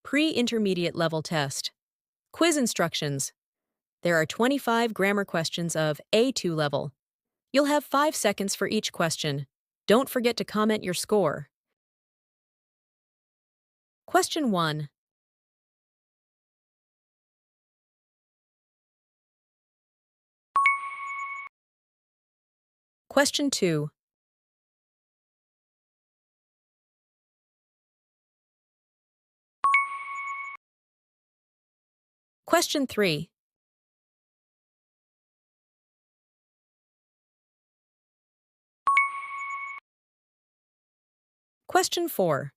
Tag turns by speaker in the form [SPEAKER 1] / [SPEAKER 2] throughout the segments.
[SPEAKER 1] Pre-intermediate level test. Quiz instructions. There are 25 grammar questions of A2 level. You'll have 5 seconds for each question. Don't forget to comment your score. Question 1. Question 2. Question 3. Question 4.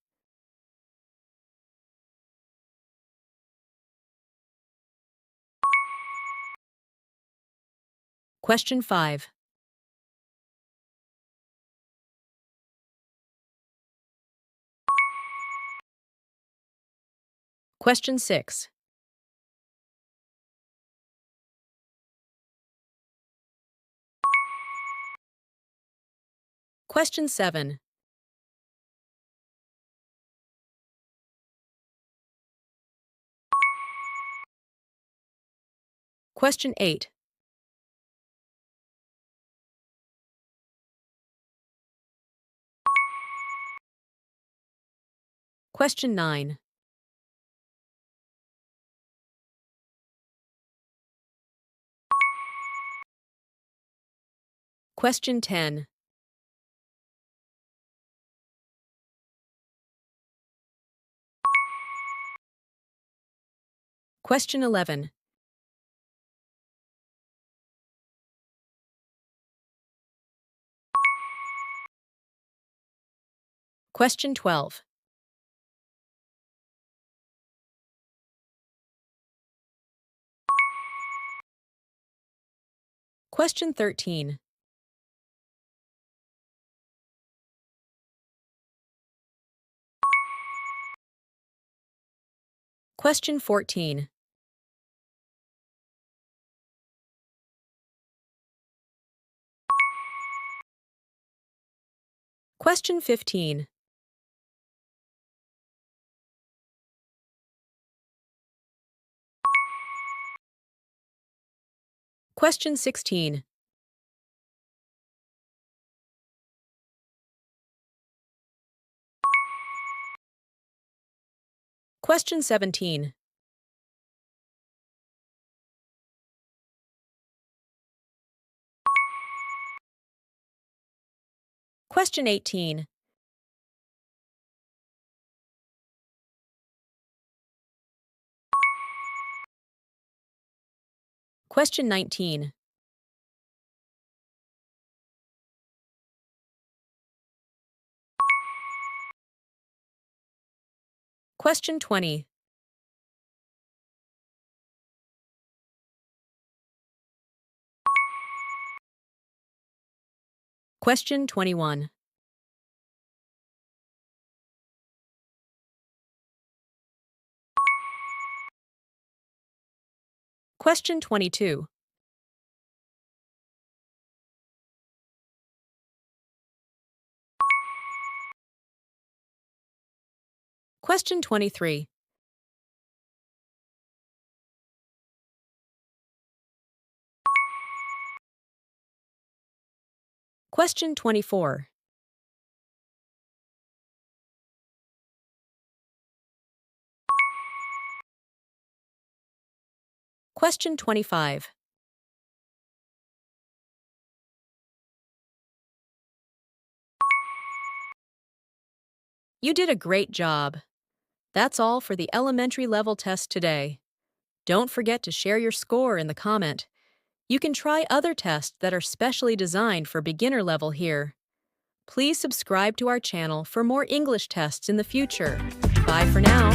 [SPEAKER 1] Question 5. Question 6. Question 7. Question 8. Question 9. Question 10. Question 11. Question 12. Question 13. Question 14. Question 15. Question 16. Question 17. Question 18. Question 19. Question 20. Question 21. Question 22. Question 23. Question 24. Question 25. You did a great job. That's all for the elementary level test today. Don't forget to share your score in the comment. You can try other tests that are specially designed for beginner level here. Please subscribe to our channel for more English tests in the future. Bye for now.